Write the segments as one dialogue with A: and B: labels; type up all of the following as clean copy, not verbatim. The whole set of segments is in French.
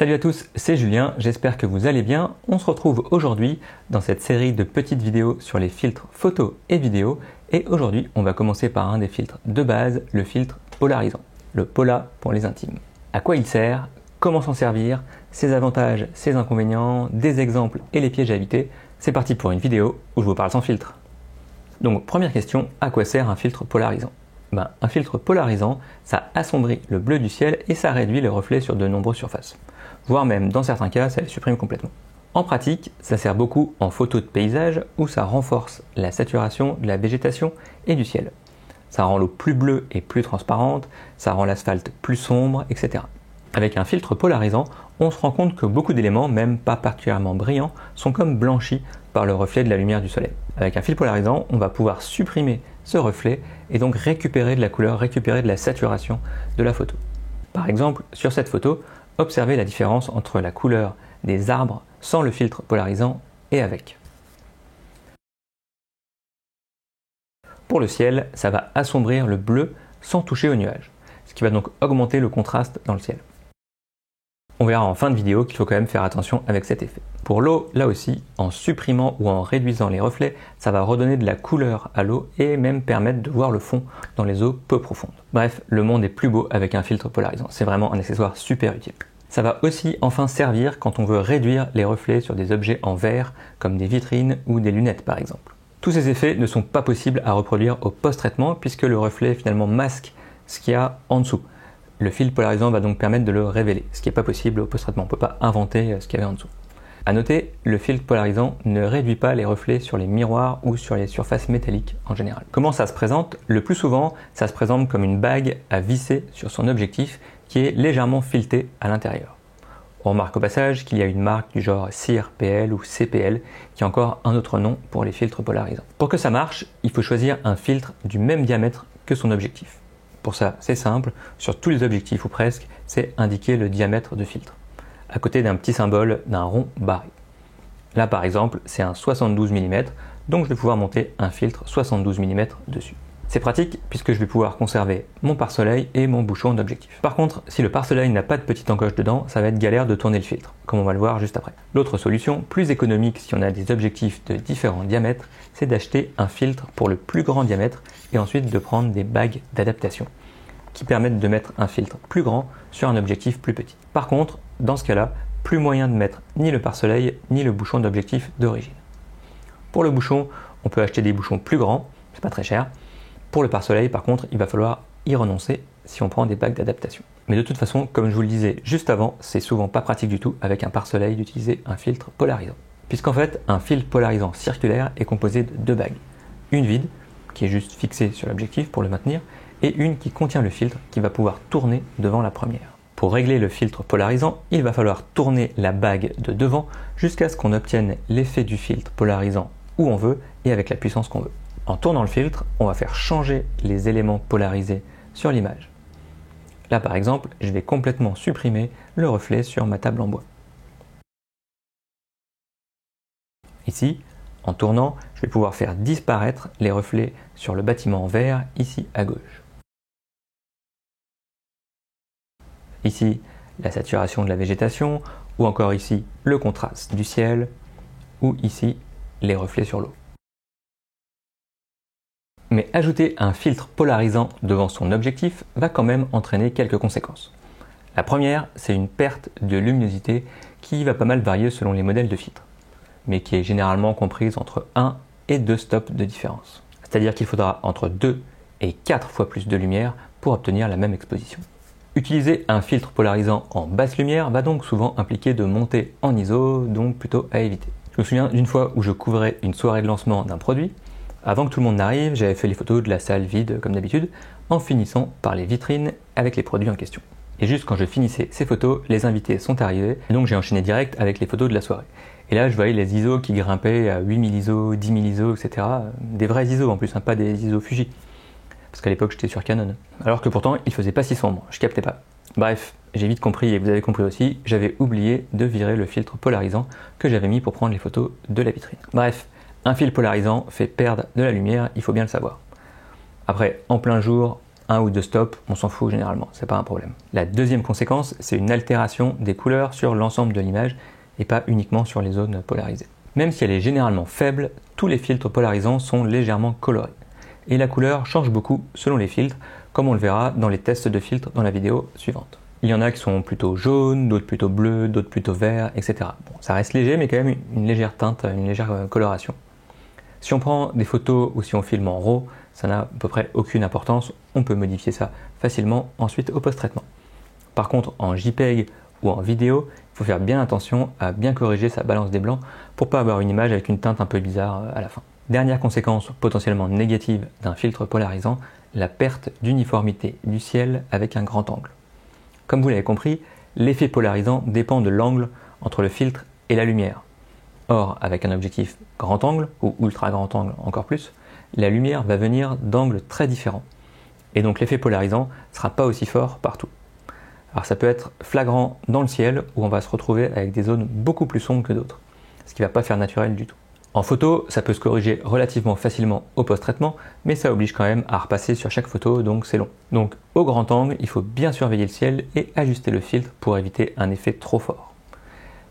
A: Salut à tous, c'est Julien, j'espère que vous allez bien. On se retrouve aujourd'hui dans cette série de petites vidéos sur les filtres photos et vidéos. Et aujourd'hui, on va commencer par un des filtres de base, le filtre polarisant, le Pola pour les intimes. À quoi il sert? Comment s'en servir? Ses avantages, ses inconvénients, des exemples et les pièges à éviter. C'est parti pour une vidéo où je vous parle sans filtre. Donc première question, à quoi sert un filtre polarisant? Un filtre polarisant, ça assombrit le bleu du ciel et ça réduit les reflets sur de nombreuses surfaces. Voire même, dans certains cas, ça les supprime complètement. En pratique, ça sert beaucoup en photo de paysage où ça renforce la saturation de la végétation et du ciel. Ça rend l'eau plus bleue et plus transparente, ça rend l'asphalte plus sombre, etc. Avec un filtre polarisant, on se rend compte que beaucoup d'éléments, même pas particulièrement brillants, sont comme blanchis par le reflet de la lumière du soleil. Avec un filtre polarisant, on va pouvoir supprimer ce reflet et donc récupérer de la couleur, récupérer de la saturation de la photo. Par exemple, sur cette photo, observez la différence entre la couleur des arbres sans le filtre polarisant et avec. Pour le ciel, ça va assombrir le bleu sans toucher aux nuages, ce qui va donc augmenter le contraste dans le ciel. On verra en fin de vidéo qu'il faut quand même faire attention avec cet effet. Pour l'eau, là aussi, en supprimant ou en réduisant les reflets, ça va redonner de la couleur à l'eau et même permettre de voir le fond dans les eaux peu profondes. Bref, le monde est plus beau avec un filtre polarisant. C'est vraiment un accessoire super utile. Ça va aussi enfin servir quand on veut réduire les reflets sur des objets en verre, comme des vitrines ou des lunettes par exemple. Tous ces effets ne sont pas possibles à reproduire au post-traitement puisque le reflet finalement masque ce qu'il y a en dessous. Le filtre polarisant va donc permettre de le révéler, ce qui n'est pas possible au post-traitement. On ne peut pas inventer ce qu'il y avait en dessous. A noter, le filtre polarisant ne réduit pas les reflets sur les miroirs ou sur les surfaces métalliques en général. Comment ça se présente? Le plus souvent, ça se présente comme une bague à visser sur son objectif qui est légèrement filetée à l'intérieur. On remarque au passage qu'il y a une marque du genre CRPL ou CPL qui a encore un autre nom pour les filtres polarisants. Pour que ça marche, il faut choisir un filtre du même diamètre que son objectif. Pour ça, c'est simple, sur tous les objectifs ou presque, c'est indiquer le diamètre de filtre, à côté d'un petit symbole d'un rond barré. Là par exemple, c'est un 72 mm, donc je vais pouvoir monter un filtre 72 mm dessus. C'est pratique puisque je vais pouvoir conserver mon pare-soleil et mon bouchon d'objectif. Par contre, si le pare-soleil n'a pas de petite encoche dedans, ça va être galère de tourner le filtre, comme on va le voir juste après. L'autre solution, plus économique si on a des objectifs de différents diamètres, c'est d'acheter un filtre pour le plus grand diamètre et ensuite de prendre des bagues d'adaptation qui permettent de mettre un filtre plus grand sur un objectif plus petit. Par contre, dans ce cas-là, plus moyen de mettre ni le pare-soleil ni le bouchon d'objectif d'origine. Pour le bouchon, on peut acheter des bouchons plus grands, c'est pas très cher. Pour le pare-soleil, par contre, il va falloir y renoncer si on prend des bagues d'adaptation. Mais de toute façon, comme je vous le disais juste avant, c'est souvent pas pratique du tout avec un pare-soleil d'utiliser un filtre polarisant. Puisqu'en fait, un filtre polarisant circulaire est composé de deux bagues. Une vide, qui est juste fixée sur l'objectif pour le maintenir, et une qui contient le filtre qui va pouvoir tourner devant la première. Pour régler le filtre polarisant, il va falloir tourner la bague de devant jusqu'à ce qu'on obtienne l'effet du filtre polarisant où on veut et avec la puissance qu'on veut. En tournant le filtre, on va faire changer les éléments polarisés sur l'image. Là par exemple, je vais complètement supprimer le reflet sur ma table en bois. Ici, en tournant, je vais pouvoir faire disparaître les reflets sur le bâtiment en vert ici à gauche. Ici, la saturation de la végétation, ou encore ici, le contraste du ciel, ou ici, les reflets sur l'eau. Mais ajouter un filtre polarisant devant son objectif va quand même entraîner quelques conséquences. La première, c'est une perte de luminosité qui va pas mal varier selon les modèles de filtres, mais qui est généralement comprise entre 1 et 2 stops de différence. C'est-à-dire qu'il faudra entre 2 et 4 fois plus de lumière pour obtenir la même exposition. Utiliser un filtre polarisant en basse lumière va donc souvent impliquer de monter en ISO, donc plutôt à éviter. Je me souviens d'une fois où je couvrais une soirée de lancement d'un produit. Avant que tout le monde n'arrive, j'avais fait les photos de la salle vide comme d'habitude, en finissant par les vitrines avec les produits en question. Et juste quand je finissais ces photos, les invités sont arrivés, et donc j'ai enchaîné direct avec les photos de la soirée. Et là, je voyais les ISO qui grimpaient à 8000 ISO, 10 000 ISO, etc. Des vrais ISO en plus, pas des ISO Fuji. Parce qu'à l'époque, j'étais sur Canon. Alors que pourtant, il faisait pas si sombre, je captais pas. Bref, j'ai vite compris, et vous avez compris aussi, j'avais oublié de virer le filtre polarisant que j'avais mis pour prendre les photos de la vitrine. Bref, un filtre polarisant fait perdre de la lumière, il faut bien le savoir. Après, en plein jour, 1 ou 2 stops, on s'en fout généralement, c'est pas un problème. La deuxième conséquence, c'est une altération des couleurs sur l'ensemble de l'image et pas uniquement sur les zones polarisées. Même si elle est généralement faible, tous les filtres polarisants sont légèrement colorés. Et la couleur change beaucoup selon les filtres, comme on le verra dans les tests de filtres dans la vidéo suivante. Il y en a qui sont plutôt jaunes, d'autres plutôt bleus, d'autres plutôt verts, etc. Bon, ça reste léger, mais quand même une légère teinte, une légère coloration. Si on prend des photos ou si on filme en RAW, ça n'a à peu près aucune importance, on peut modifier ça facilement ensuite au post-traitement. Par contre, en JPEG ou en vidéo, il faut faire bien attention à bien corriger sa balance des blancs pour pas avoir une image avec une teinte un peu bizarre à la fin. Dernière conséquence potentiellement négative d'un filtre polarisant, la perte d'uniformité du ciel avec un grand angle. Comme vous l'avez compris, l'effet polarisant dépend de l'angle entre le filtre et la lumière. Or, avec un objectif grand angle, ou ultra grand angle encore plus, la lumière va venir d'angles très différents. Et donc l'effet polarisant ne sera pas aussi fort partout. Alors ça peut être flagrant dans le ciel, où on va se retrouver avec des zones beaucoup plus sombres que d'autres, ce qui ne va pas faire naturel du tout. En photo, ça peut se corriger relativement facilement au post-traitement, mais ça oblige quand même à repasser sur chaque photo, donc c'est long. Donc au grand angle, il faut bien surveiller le ciel et ajuster le filtre pour éviter un effet trop fort.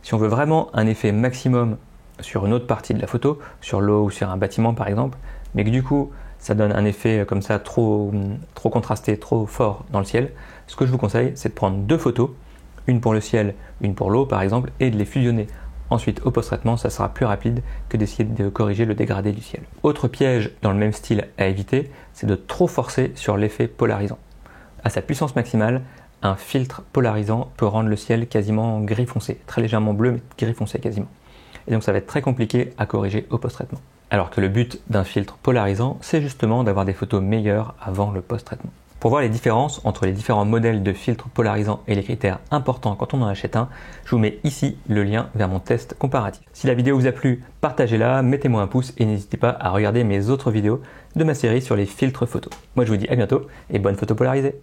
A: Si on veut vraiment un effet maximum sur une autre partie de la photo, sur l'eau ou sur un bâtiment par exemple, mais que du coup ça donne un effet comme ça trop contrasté, trop fort dans le ciel, ce que je vous conseille, c'est de prendre 2 photos, une pour le ciel, une pour l'eau par exemple, et de les fusionner. Ensuite, au post-traitement, ça sera plus rapide que d'essayer de corriger le dégradé du ciel. Autre piège dans le même style à éviter, c'est de trop forcer sur l'effet polarisant. À sa puissance maximale, un filtre polarisant peut rendre le ciel quasiment gris foncé, très légèrement bleu, mais gris foncé quasiment. Et donc ça va être très compliqué à corriger au post-traitement. Alors que le but d'un filtre polarisant, c'est justement d'avoir des photos meilleures avant le post-traitement. Pour voir les différences entre les différents modèles de filtres polarisants et les critères importants quand on en achète un, je vous mets ici le lien vers mon test comparatif. Si la vidéo vous a plu, partagez-la, mettez-moi un pouce et n'hésitez pas à regarder mes autres vidéos de ma série sur les filtres photos. Moi je vous dis à bientôt et bonne photo polarisée!